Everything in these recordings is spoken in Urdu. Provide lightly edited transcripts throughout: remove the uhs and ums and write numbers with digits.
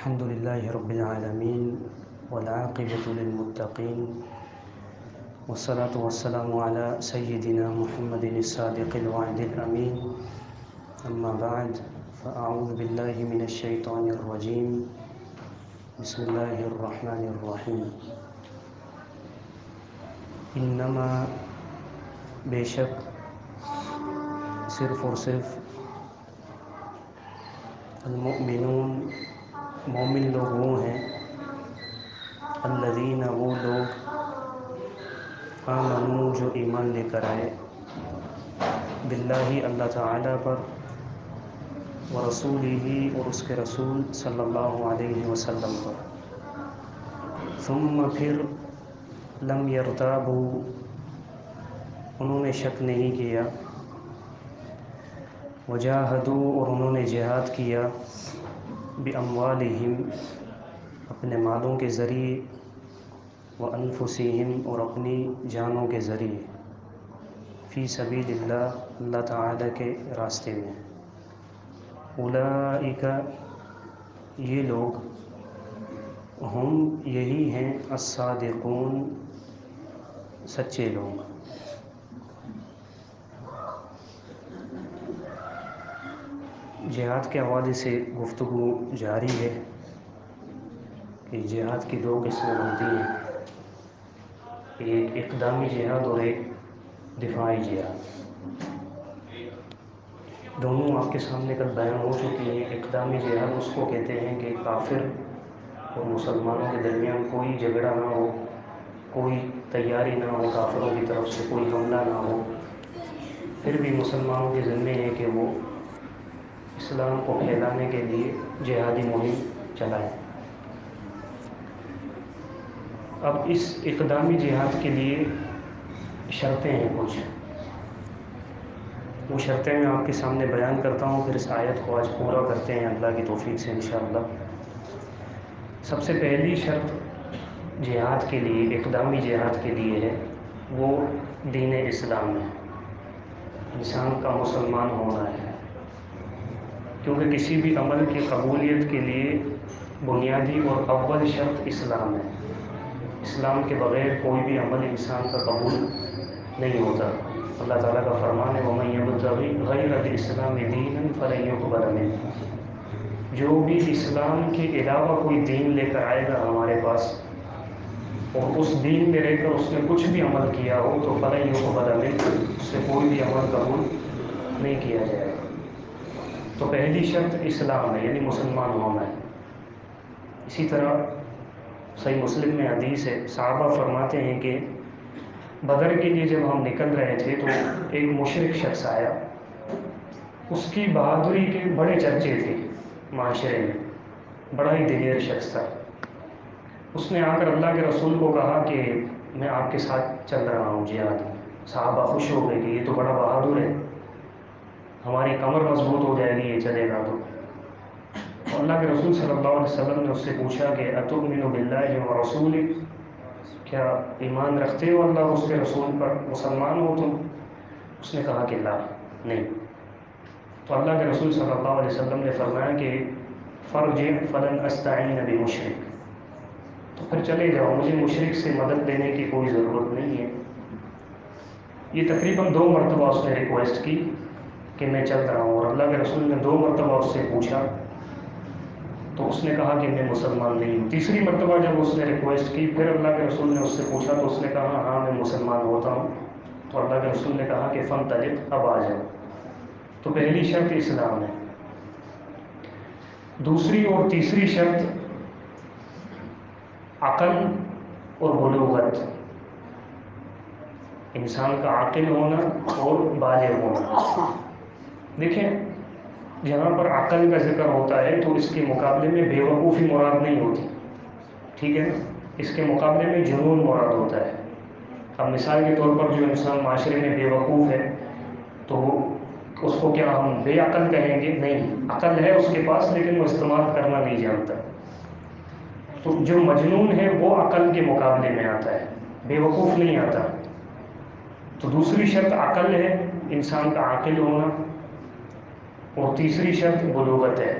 الحمد لله رب العالمين والعاقبة للمتقين والصلاة والسلام على سيدنا محمد الصادق الوعد الأمين. أما بعد فأعوذ بالله من الشيطان الرجيم. بسم الله الرحمن الرحیم. انما بے شک صرف اور صرف المؤمنون مومن لوگ وہ ہیں الذین وہ لوگ آمنوا جو ایمان لے کر آئے باللہ اللہ تعالیٰ پر ورسولہ اور اس کے رسول صلی اللہ علیہ وسلم پر ثم پھر لم یرتابوا انہوں نے شک نہیں کیا وجاہدوا اور انہوں نے جہاد کیا باموالہم اپنے مالوں کے ذریعے وانفسہم اور اپنی جانوں کے ذریعے فی سبیل اللہ اللہ تعالیٰ کے راستے میں. اولئک یہ لوگ ہم یہی ہیں الصادقون سچے لوگ. جہاد کے حوالے سے گفتگو جاری ہے کہ جہاد کی دو قسمیں بنتی ہیں، ایک اقدامی جہاد اور ایک دفاعی جہاد. دونوں آپ کے سامنے کل بیان ہو چکی ہیں. اقدامی جہاد اس کو کہتے ہیں کہ کافر اور مسلمانوں کے درمیان کوئی جھگڑا نہ ہو، کوئی تیاری نہ ہو، کافروں کی طرف سے کوئی حملہ نہ ہو، پھر بھی مسلمانوں کے ذمے ہے کہ وہ اسلام کو پھیلانے کے لیے جہادی مہم چلائیں. اب اس اقدامی جہاد کے لیے شرطیں ہیں کچھ، وہ شرطیں میں آپ کے سامنے بیان کرتا ہوں، پھر اس آیت کو آج پورا کرتے ہیں اللہ کی توفیق سے انشاءاللہ. سب سے پہلی شرط جہاد کے لیے، اقدامی جہاد کے لیے ہے وہ دین اسلام ہے، انسان کا مسلمان ہونا ہے. کیونکہ کسی بھی عمل کی قبولیت کے لیے بنیادی اور اول شرط اسلام ہے. اسلام کے بغیر کوئی بھی عمل انسان کا قبول نہیں ہوتا. اللہ تعالیٰ کا فرمان ہے وَمَن يَبْتَغِ غَيْرَ الْإِسْلَامِ دِينًا فَلَن يُقْبَلَ مِنْهُ. جو بھی اسلام کے علاوہ کوئی دین لے کر آئے گا ہمارے پاس اور اس دین میں رہ کر اس نے کچھ بھی عمل کیا ہو تو فَلَن يُقْبَلَ مِنْهُ، اس سے کوئی بھی عمل قبول نہیں کیا جائے گا. تو پہلی شرط اسلام ہے، یعنی مسلمان ہونا ہے. اسی طرح صحیح مسلم میں حدیث ہے، صحابہ فرماتے ہیں کہ بدر کے لیے جب ہم نکل رہے تھے تو ایک مشرک شخص آیا، اس کی بہادری کے بڑے چرچے تھے معاشرے میں، بڑا ہی دلیر شخص تھا. اس نے آ کر اللہ کے رسول کو کہا کہ میں آپ کے ساتھ چل رہا ہوں جہاد. صحابہ خوش ہو گئے کہ یہ تو بڑا بہادر ہے، ہماری کمر مضبوط ہو جائے گی یہ چلے گا. تو اللہ کے رسول صلی اللہ علیہ وسلم نے اس سے پوچھا کہ اتؤمن باللہ ورسولہ، کیا ایمان رکھتے ہو اللہ اور اس کے رسول پر، مسلمان ہو تم؟ اس نے کہا کہ لا، نہیں. تو اللہ کے رسول صلی اللہ علیہ وسلم نے فرمایا کہ فرجع فلن استعین بمشرک، تو پھر چلے جاؤ، مجھے مشرک سے مدد لینے کی کوئی ضرورت نہیں ہے. یہ تقریباً 2 مرتبہ اس نے ریکویسٹ کی کہ میں چل رہا ہوں، اور اللہ کے رسول نے 2 مرتبہ اس سے پوچھا تو اس نے کہا کہ میں مسلمان نہیں ہوں. تیسری مرتبہ جب اس نے ریکویسٹ کی، پھر اللہ کے رسول نے اس سے پوچھا تو اس نے کہا ہاں میں مسلمان ہوتا ہوں. تو اللہ کے رسول نے کہا کہ فانطلق، اب آ جاؤ. تو پہلی شرط اسلام ہے. دوسری اور تیسری شرط عقل اور بلوغت، انسان کا عاقل ہونا اور بالغ ہونا. دیکھیں جہاں پر عقل کا ذکر ہوتا ہے تو اس کے مقابلے میں بے وقوفی مراد نہیں ہوتی، ٹھیک ہے نا، اس کے مقابلے میں جنون مراد ہوتا ہے. اب مثال کے طور پر جو انسان معاشرے میں بے وقوف ہے تو اس کو کیا ہم بے عقل کہیں گے؟ نہیں، عقل ہے اس کے پاس لیکن وہ استعمال کرنا نہیں جانتا. تو جو مجنون ہے وہ عقل کے مقابلے میں آتا ہے، بے وقوف نہیں آتا. تو دوسری شرط عقل ہے، انسان کا عاقل ہونا، اور تیسری شرط بلوغت ہے.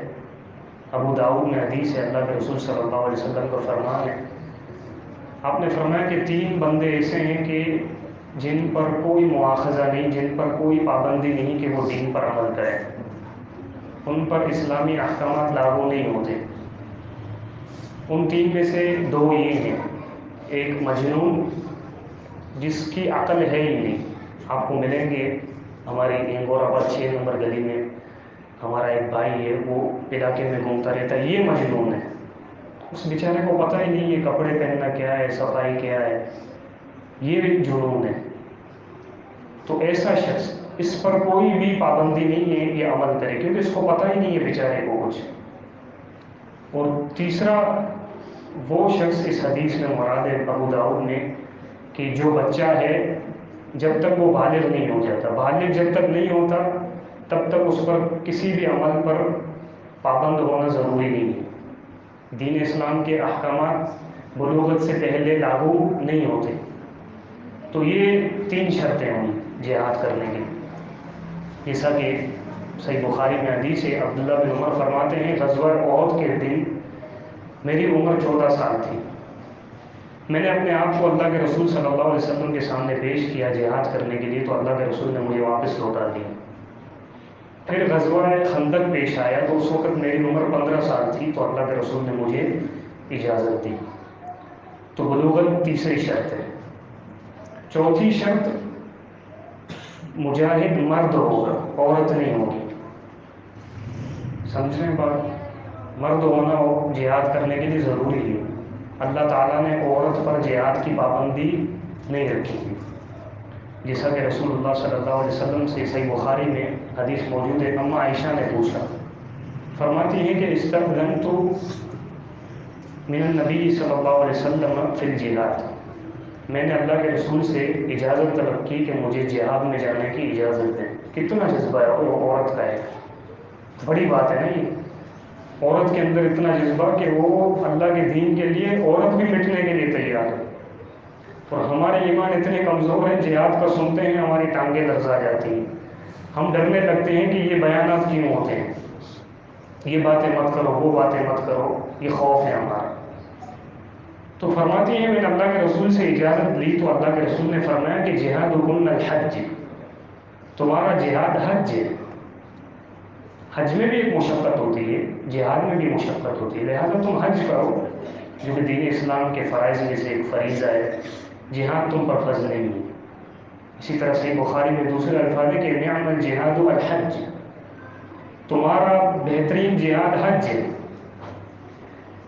ابو داؤد میں حدیث ہے، اللہ کے رسول صلی اللہ علیہ وسلم کا فرمان ہے، آپ نے فرمایا کہ 3 بندے ایسے ہیں کہ جن پر کوئی مواخذہ نہیں، جن پر کوئی پابندی نہیں کہ وہ دین پر عمل کریں، ان پر اسلامی احکامات لاگو نہیں ہوتے۔ ان 3 میں سے 2 یہ ہیں، ایک مجنون جس کی عقل ہے ہی نہیں، آپ کو ملیں گے ہماری انگورا پر 6 نمبر گلی میں ہمارا ایک بھائی ہے، وہ علاقے میں گھومتا رہتا ہے، یہ مجنون ہے، اس بیچارے کو پتہ ہی نہیں یہ کپڑے پہننا کیا ہے، صفائی کیا ہے، یہ بھی جنون ہے۔ تو ایسا شخص، اس پر کوئی بھی پابندی نہیں ہے یہ عمل کرے، کیونکہ اس کو پتہ ہی نہیں ہے بیچارے کو کچھ۔ اور تیسرا وہ شخص اس حدیث میں مراد ہے ابو داؤد میں کہ جو بچہ ہے جب تک وہ بالغ نہیں ہو جاتا، بالغ جب تک نہیں ہوتا تب تک اس پر کسی بھی عمل پر پابند ہونا ضروری نہیں ہے۔ دین اسلام کے احکامات بلوغت سے پہلے لاگو نہیں ہوتے۔ تو یہ 3 شرطیں ہوں جہاد کرنے کی، جیسا کہ صحیح بخاری میں حدیث ہے، عبداللہ بن عمر فرماتے ہیں غزوہ احد کے دن میری عمر 14 سال تھی، میں نے اپنے آپ کو اللہ کے رسول صلی اللہ علیہ وسلم کے سامنے پیش کیا جہاد کرنے کے لیے، تو اللہ کے رسول نے مجھے واپس لوٹا دیا۔ پھر غزوہ خندق پیش آیا تو اس وقت میری عمر 15 سال تھی، تو اللہ کے رسول نے مجھے اجازت دی۔ تو بلوغت تیسری شرط ہے۔ چوتھی شرط، مجاہد مرد ہوگا، عورت نہیں ہوگی۔ سمجھ رہے ہیں بات؟ مرد ہونا ہو جہاد کرنے کے لیے ضروری ہے۔ اللہ تعالیٰ نے عورت پر جہاد کی پابندی نہیں رکھی ہے، جیسا کہ رسول اللہ صلی اللہ علیہ وسلم سے صحیح بخاری میں حدیث موجود ہے، اما عائشہ نے پوچھا، فرماتی ہیں کہ استأذنت من النبی صلی اللہ علیہ وسلم فی الجہاد، میں نے اللہ کے رسول سے اجازت طلب کی کہ مجھے جہاد میں جانے کی اجازت دیں۔ کتنا جذبہ ہے وہ عورت کا ہے، بڑی بات ہے نا یہ، عورت کے اندر اتنا جذبہ کہ وہ اللہ کے دین کے لیے عورت بھی مٹنے کے لیے تیار ہے۔ اور ہمارے ایمان اتنے کمزور ہیں، جہاد کا سنتے ہیں ہماری ٹانگیں لرزا جاتی ہیں، ہم ڈرنے لگتے ہیں کہ یہ بیانات کیوں ہوتے ہیں، یہ باتیں مت کرو، وہ باتیں مت کرو، یہ خوف ہے ہمارا۔ تو فرماتی ہیں میں نے اللہ کے رسول سے اجازت لی تو اللہ کے رسول نے فرمایا کہ جہادکن الحج، تمہارا جہاد حج ہے۔ حج میں بھی ایک مشقت ہوتی ہے، جہاد میں بھی مشقت ہوتی ہے، لہذا تم حج کرو جو کہ دین اسلام کے فرائض میں سے ایک فریضہ ہے، جہاد تم پر فرض نہیں ہے۔ اسی طرح صحیح بخاری میں دوسرے الفاظ ہے کہ نعم الجہاد الحج، تمہارا بہترین جہاد حج ہے۔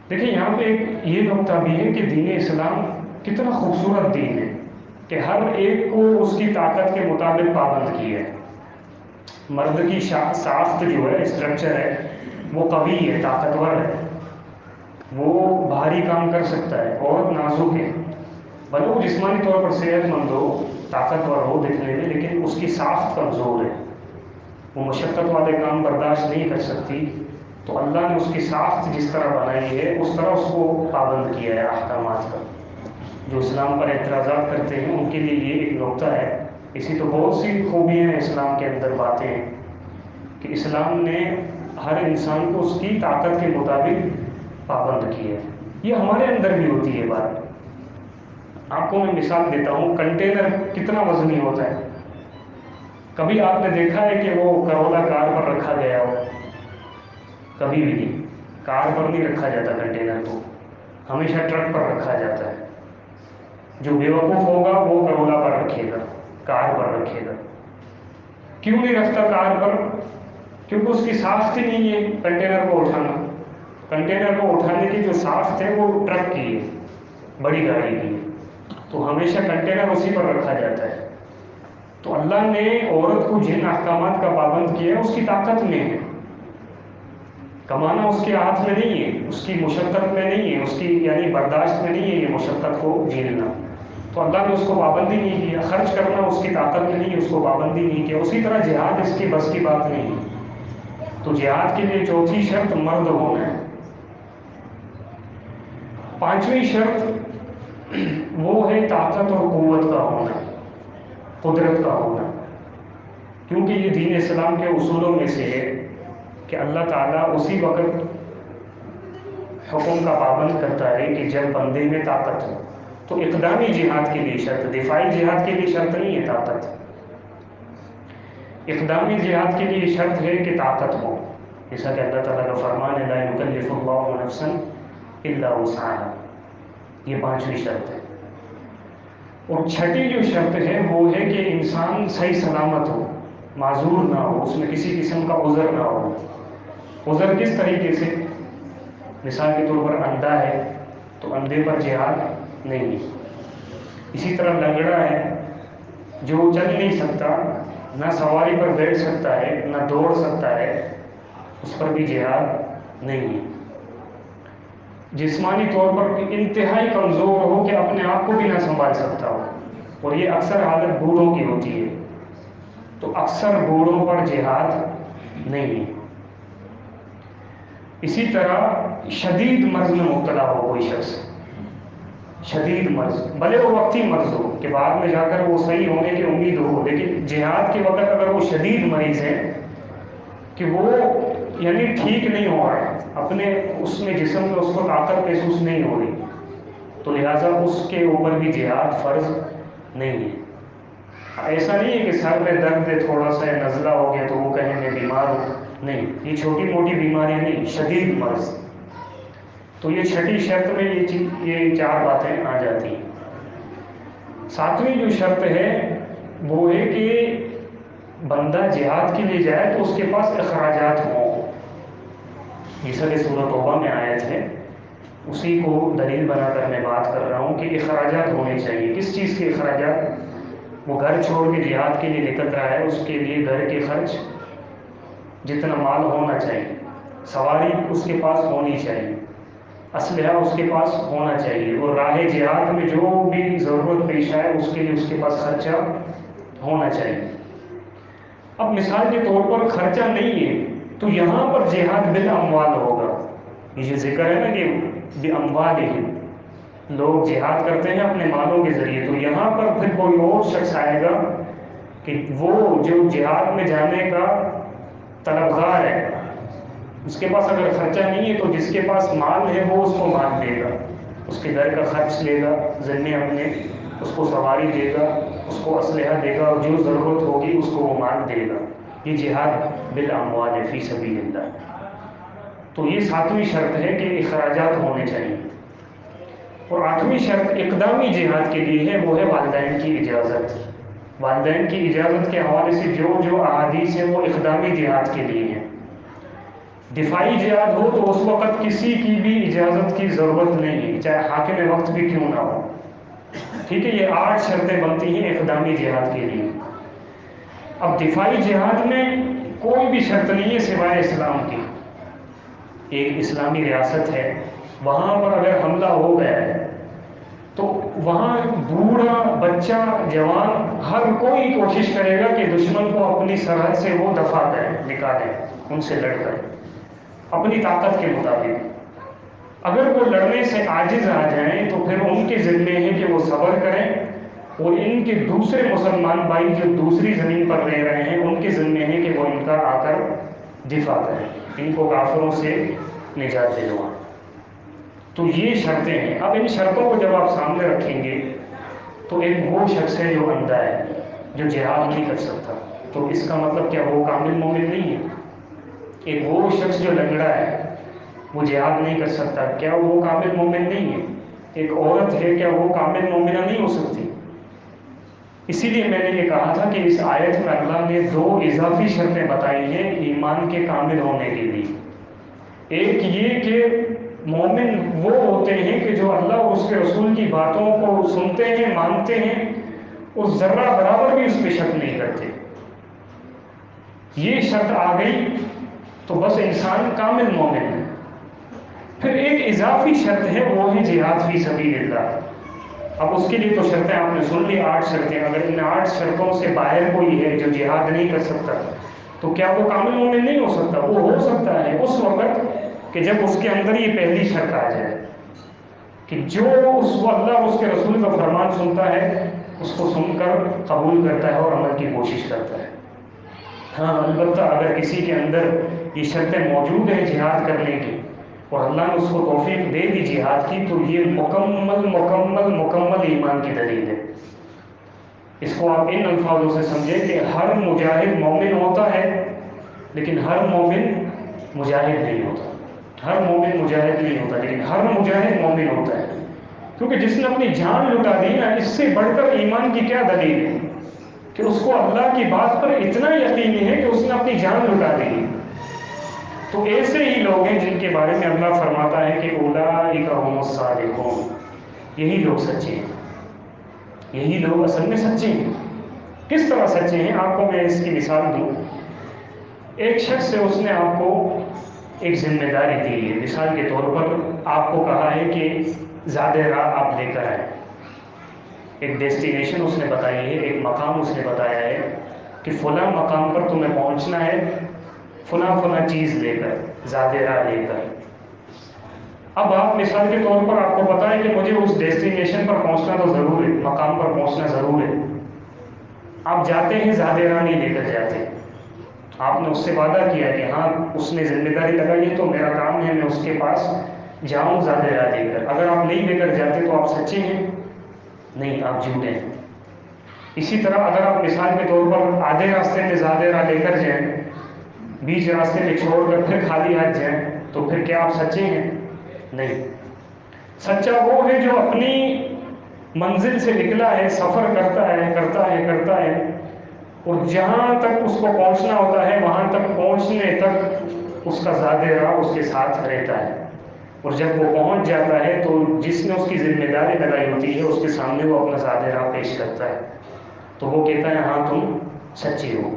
دیکھیں یہاں پہ ایک یہ نقطہ بھی ہے کہ دین اسلام کتنا خوبصورت دین ہے کہ ہر ایک کو اس کی طاقت کے مطابق پابند کیا ہے۔ مرد کی ساخت جو ہے، اسٹرکچر ہے، وہ قوی ہے، طاقتور ہے، وہ بھاری کام کر سکتا ہے، عورت نازک ہے، بھلے وہ جسمانی طور پر صحت مند ہو، طاقتور ہو دکھنے میں، لیکن اس کی ساخت کمزور ہے، وہ مشقت والے کام برداشت نہیں کر سکتی۔ تو اللہ نے اس کی ساخت جس طرح بنائی ہے اس طرح اس کو پابند کیا ہے احکامات کا۔ جو اسلام پر اعتراضات کرتے ہیں ان کے لیے یہ ایک نقطہ ہے۔ اسی تو بہت سی خوبیاں ہیں اسلام کے اندر، باتیں ہیں کہ اسلام نے ہر انسان کو اس کی طاقت کے مطابق پابند کیا ہے۔ یہ ہمارے اندر بھی ہوتی ہے بات۔ آپ کو میں مثال دیتا ہوں، کنٹینر کتنا وزنی ہوتا ہے؟ کبھی آپ نے دیکھا ہے کہ وہ کرولا کار پر رکھا گیا ہو؟ کبھی بھی نہیں، کار پر نہیں رکھا جاتا کنٹینر کو، ہمیشہ ٹرک پر رکھا جاتا ہے۔ جو بیوقوف ہوگا وہ کرولا پر رکھے گا، کار پر رکھے گا۔ کیوں نہیں رکھتا کار پر؟ کیونکہ اس کی ساخت ہی نہیں ہے کنٹینر کو اٹھانا۔ کنٹینر کو اٹھانے کی جو ساخت ہے وہ ٹرک کی ہے، بڑی گاڑی کی ہے، تو ہمیشہ کنٹینر اسی پر رکھا جاتا ہے۔ تو اللہ نے عورت کو جن احکامات کا پابند کیا ہے اس کی طاقت میں ہے، کمانا اس کے ہاتھ میں نہیں ہے، اس کی مشقت میں نہیں ہے، اس کی یعنی برداشت میں نہیں ہے یہ مشقت کو جھیلنا، تو اللہ نے اس کو پابندی نہیں کیا۔ خرچ کرنا اس کی طاقت میں نہیں ہے، اس کو پابندی نہیں کیا۔ اسی طرح جہاد اس کی بس کی بات نہیں ہے۔ تو جہاد کے لیے چوتھی شرط مرد ہونا ہے۔ پانچویں شرط وہ ہے طاقت اور قوت کا ہونا، قدرت کا ہونا، کیونکہ یہ دین اسلام کے اصولوں میں سے ہے کہ اللہ تعالیٰ اسی وقت حکم کا پابند کرتا ہے کہ جب بندے میں طاقت ہو. تو اقدامی جہاد کے لیے شرط، دفاعی جہاد کے لیے شرط نہیں ہے طاقت. اقدامی جہاد کے لیے شرط ہے کہ طاقت ہو، جیسا کہ اللہ تعالیٰ کا فرمان ہے لا یکلف اللہ نفسا الا وسعها. یہ 5ویں شرط ہے. اور 6ٹھی جو شرط ہے وہ ہے کہ انسان صحیح سلامت ہو، معذور نہ ہو، اس میں کسی قسم کا عذر نہ ہو. عذر کس طریقے سے؟ مثال کے طور پر اندھا ہے تو اندھے پر جہاد نہیں ہے. اسی طرح لنگڑا ہے جو چل نہیں سکتا، نہ سواری پر بیٹھ سکتا ہے نہ دوڑ سکتا ہے، اس پر بھی جہاد نہیں ہے. جسمانی طور پر انتہائی کمزور ہو کہ اپنے آپ کو بھی نہ سنبھال سکتا ہو، اور یہ اکثر حالت بوڑھوں کی ہوتی ہے، تو اکثر بوڑھوں پر جہاد نہیں ہے. اسی طرح شدید مرض میں مبتلا ہو کوئی شخص، شدید مرض، بھلے وہ وقتی مرض ہو کہ بعد میں جا کر وہ صحیح ہونے کی امید ہو، لیکن جہاد کے وقت اگر وہ شدید مریض ہے کہ وہ یعنی ٹھیک نہیں ہو رہا، اپنے اس میں جسم میں اس کو طاقت محسوس نہیں ہو رہی، تو لہٰذا اس کے اوپر بھی جہاد فرض نہیں ہے. ایسا نہیں ہے کہ سر میں درد ہے تھوڑا سا نزلہ ہو گیا تو وہ کہیں میں بیمار ہوں، نہیں، یہ چھوٹی موٹی بیماریاں نہیں، شدید مرض. تو یہ 6ٹھی شرط میں یہ 4 باتیں آ جاتی ہیں. 7ویں جو شرط ہے وہ ہے کہ بندہ جہاد کے لیے جائے تو اس کے پاس اخراجات ہوں، جیسا کہ سورۃ توبہ میں آیت ہے، اسی کو دلیل بنا کر میں بات کر رہا ہوں کہ اخراجات ہونے چاہیے. کس چیز کے اخراجات؟ وہ گھر چھوڑ کے جہاد کے لیے نکل رہا ہے، اس کے لیے گھر کے خرچ جتنا مال ہونا چاہیے، سواری اس کے پاس ہونی چاہیے، اسلحہ اس کے پاس ہونا چاہیے، اور راہ جہاد میں جو بھی ضرورت پیش آئے اس کے لیے اس کے پاس خرچہ ہونا چاہیے. اب مثال کے طور پر خرچہ نہیں ہے تو یہاں پر جہاد بالاموال ہوگا. یہ جو ذکر ہے نا کہ باموالہم، لوگ جہاد کرتے ہیں اپنے مالوں کے ذریعے، تو یہاں پر پھر کوئی اور شخص آئے گا کہ وہ جو جہاد میں جانے کا طلبگار ہے، اس کے پاس اگر خرچہ نہیں ہے تو جس کے پاس مال ہے وہ اس کو مال دے گا، اس کے گھر کا خرچ لے گا ذمے اپنے، اس کو سواری دے گا، اس کو اسلحہ دے گا، اور جو ضرورت ہوگی اس کو وہ مال دے گا. یہ جہاد بالاموال فی سبیل اللہ. تو یہ 7ویں شرط ہے کہ اخراجات ہونے چاہیے. اور 8ویں شرط اقدامی جہاد کے لیے ہے، وہ ہے والدین کی اجازت. والدین کی اجازت کے حوالے سے جو احادیث ہیں وہ اقدامی جہاد کے لیے ہیں. دفاعی جہاد ہو تو اس وقت کسی کی بھی اجازت کی ضرورت نہیں ہے، چاہے حاکم وقت بھی کیوں نہ ہو. ٹھیک ہے، یہ 8 شرطیں بنتی ہیں اقدامی جہاد کے لیے. اب دفاعی جہاد میں کوئی بھی شرط نہیں ہے سوائے اسلام کی. ایک اسلامی ریاست ہے، وہاں پر اگر حملہ ہو گیا ہے تو وہاں بوڑھا بچہ جوان ہر کوئی کوشش کرے گا کہ دشمن کو اپنی سرحد سے وہ دفاع کرے، نکالے، ان سے لڑ کر اپنی طاقت کے مطابق. اگر وہ لڑنے سے عاجز آ جائیں تو پھر ان کے ذمے ہے کہ وہ صبر کریں، اور ان کے دوسرے مسلمان بھائی جو دوسری زمین پر رہ رہے ہیں ان کے ذمے ہے کہ وہ ان کا آ کر دفاع کریں، ان کو کافروں سے نجات دلوائیں. تو یہ شرطیں ہیں. اب ان شرطوں کو جب آپ سامنے رکھیں گے تو ایک وہ شخص ہے جو اندھا ہے، جو جہاد نہیں کر سکتا، تو اس کا مطلب کیا وہ کامل مومن نہیں ہے؟ ایک وہ شخص جو لنگڑا ہے وہ جہاد نہیں کر سکتا، کیا وہ کامل مومن نہیں ہے؟ ایک عورت ہے، کیا وہ کامل مومنہ نہیں ہو سکتی؟ اسی لیے میں نے یہ کہا تھا کہ اس آیت میں اللہ نے 2 اضافی شرطیں بتائی ہیں ایمان کے کامل ہونے کے لیے. ایک یہ کہ مومن وہ ہوتے ہیں کہ جو اللہ اور اس کے رسول کی باتوں کو سنتے ہیں، مانتے ہیں، اور ذرہ برابر بھی اس پہ شک نہیں کرتے. یہ شرط آ گئی تو بس انسان کامل مومن ہے. پھر ایک اضافی شرط ہے، وہ ہے جہاد فی سبیل اللہ. اب اس کے لیے تو شرطیں آپ نے سن لی، 8 شرطیں. اگر ان 8 شرطوں سے باہر کوئی ہے جو جہاد نہیں کر سکتا تو کیا وہ کامل مومن نہیں ہو سکتا؟ وہ ہو سکتا ہے اس وقت کہ جب اس کے اندر یہ پہلی شرط آ جائے کہ جو اس کو اللہ اس کے رسول کا فرمان سنتا ہے اس کو سن کر قبول کرتا ہے اور عمل کی کوشش کرتا ہے. ہاں البتہ اگر کسی کے اندر یہ شرطیں موجود ہیں جہاد کرنے کی اور اللہ نے اس کو توفیق دے دی جہاد کی، تو یہ مکمل مکمل مکمل ایمان کی دلیل ہے۔ اس کو آپ ان الفاظوں سے سمجھیں کہ ہر مجاہد مومن ہوتا ہے، لیکن ہر مومن مجاہد نہیں ہوتا۔ ہر مومن مجاہد نہیں ہوتا، لیکن ہر مجاہد مومن ہوتا ہے، کیونکہ جس نے اپنی جان لٹا دی نا، اس سے بڑھ کر ایمان کی کیا دلیل ہے کہ اس کو اللہ کی بات پر اتنا یقین ہے کہ اس نے اپنی جان لٹا دی۔ تو ایسے ہی لوگ ہیں جن کے بارے میں اللہ فرماتا ہے کہ اولئک هم الصادقون، یہی لوگ سچے ہیں، یہی لوگ اصل میں سچے ہیں۔ کس طرح سچے ہیں؟ آپ کو میں اس کی مثال دوں۔ ایک شخص سے اس نے آپ کو ایک ذمہ داری دی ہے، مثال کے طور پر آپ کو کہا ہے کہ زیادہ راہ آپ لے کر آئیں، ایک ڈیسٹینیشن اس نے بتائی ہے، ایک مقام اس نے بتایا ہے کہ فلاں مقام پر تمہیں پہنچنا ہے فلاں فلاں چیز لے کر، زیادہ راہ لے کر۔ اب آپ مثال کے طور پر آپ کو پتا ہے کہ مجھے اس ڈیسٹینیشن پر پہنچنا تو ضرور ہے، مقام پر پہنچنا ضرور ہے، آپ جاتے ہیں زیادہ راہ نہیں لے کر جاتے۔ آپ نے اس سے وعدہ کیا کہ ہاں اس نے ذمہ داری لگائی ہے تو میرا کام ہے میں اس کے پاس جاؤں زیادہ راہ لے کر۔ اگر آپ نہیں لے کر جاتے تو آپ سچے ہیں؟ نہیں، آپ جھوٹے ہیں۔ اسی طرح اگر آپ مثال کے طور پر آدھے راستے میں زیادہ راہ لے کر جائیں، بیچ راستے میں چھوڑ کر پھر خالی ہاتھ جائیں، تو پھر کیا آپ سچے ہیں؟ نہیں۔ سچا وہ ہے جو اپنی منزل سے نکلا ہے، سفر کرتا ہے کرتا ہے کرتا ہے، اور جہاں تک اس کو پہنچنا ہوتا ہے وہاں تک پہنچنے تک اس کا زیادہ راہ اس کے ساتھ رہتا ہے، اور جب وہ پہنچ جاتا ہے تو جس نے اس کی ذمہ داری لگائی ہوتی ہے اس کے سامنے وہ اپنا زیادہ راہ پیش کرتا ہے، تو وہ کہتا ہے ہاں تم سچے ہو۔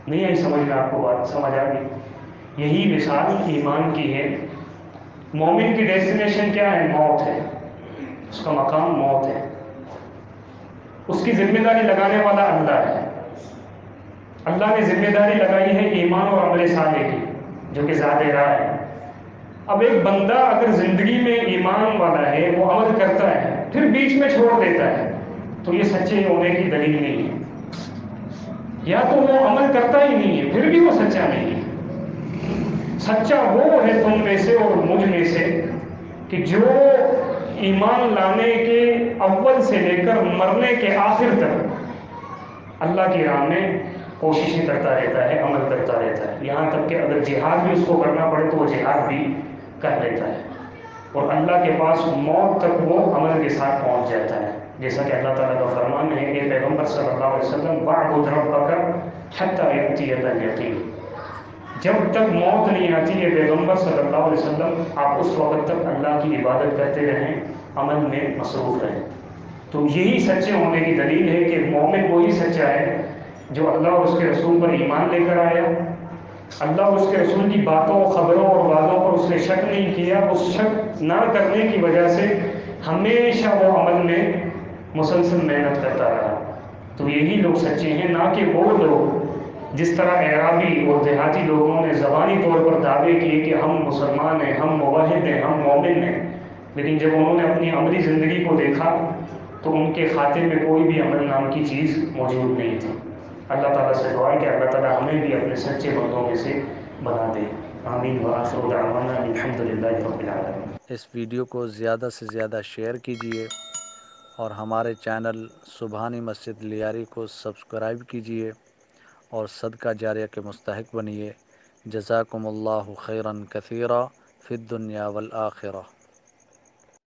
نہیں آئی سمجھ میں؟ آپ کو بات سمجھ آ گئی؟ یہی مثال ایمان کی ہے۔ مومن کی ڈیسٹینیشن کیا ہے؟ موت ہے، اس کا مقام موت ہے، اس کی ذمہ داری لگانے والا اللہ ہے۔ اللہ نے ذمہ داری لگائی ہے ایمان اور عمل صالح کی، جو کہ زیادہ راہ ہے۔ اب ایک بندہ اگر زندگی میں ایمان والا ہے، وہ عمل کرتا ہے، پھر بیچ میں چھوڑ دیتا ہے، تو یہ سچے ہونے کی دلیل نہیں ہے۔ یا تو وہ عمل کرتا ہی نہیں ہے، پھر بھی وہ سچا نہیں ہے۔ سچا وہ ہے تم میں سے اور مجھ میں سے کہ جو ایمان لانے کے اول سے لے کر مرنے کے آخر تک اللہ کی راہ میں کوششیں کرتا رہتا ہے، عمل کرتا رہتا ہے، یہاں تک کہ اگر جہاد بھی اس کو کرنا پڑے تو وہ جہاد بھی کر لیتا ہے، اور اللہ کے پاس موت تک وہ عمل کے ساتھ پہنچ جاتا ہے۔ جیسا کہ اللہ تعالیٰ کا فرمان ہے کہ پیغمبر صلی اللہ علیہ وسلم وَاعْبُدْ رَبَّكَ حَتَّىٰ يَأْتِيَكَ الْيَقِينُ، جب تک موت نہیں آتی ہے پیغمبر صلی اللہ علیہ وسلم آپ اس وقت تک اللہ کی عبادت کرتے رہیں، عمل میں مصروف رہیں۔ تو یہی سچے ہونے کی دلیل ہے کہ مومن وہی سچا ہے جو اللہ اور اس کے رسول پر ایمان لے کر آیا، اللہ اور اس کے رسول کی باتوں، خبروں اور وعدوں پر اس نے شک نہیں کیا، اس شک نہ کرنے کی وجہ سے ہمیشہ وہ عمل میں مسلسل محنت کرتا رہا۔ تو یہی لوگ سچے ہیں، نہ کہ وہ لوگ جس طرح اعرابی اور دیہاتی لوگوں نے زبانی طور پر دعوے کیے کہ ہم مسلمان ہیں، ہم موحد ہیں، ہم مومن ہیں، لیکن جب انہوں نے اپنی عملی زندگی کو دیکھا تو ان کے خاتے میں کوئی بھی عمل نام کی چیز موجود نہیں تھی۔ اللہ تعالیٰ سے دعا ہے کہ اللہ تعالیٰ ہمیں بھی اپنے سچے بندوں میں سے بنا دے۔ آمین وآخر دعوانا الحمد للہ رب العالمین۔ اس ویڈیو کو زیادہ سے زیادہ شیئر کیجیے اور ہمارے چینل سبحانی مسجد لیاری کو سبسکرائب کیجیے اور صدقہ جاریہ کے مستحق بنیے۔ جزاکم اللہ خیرا کثیرا فی الدنیا والآخرہ۔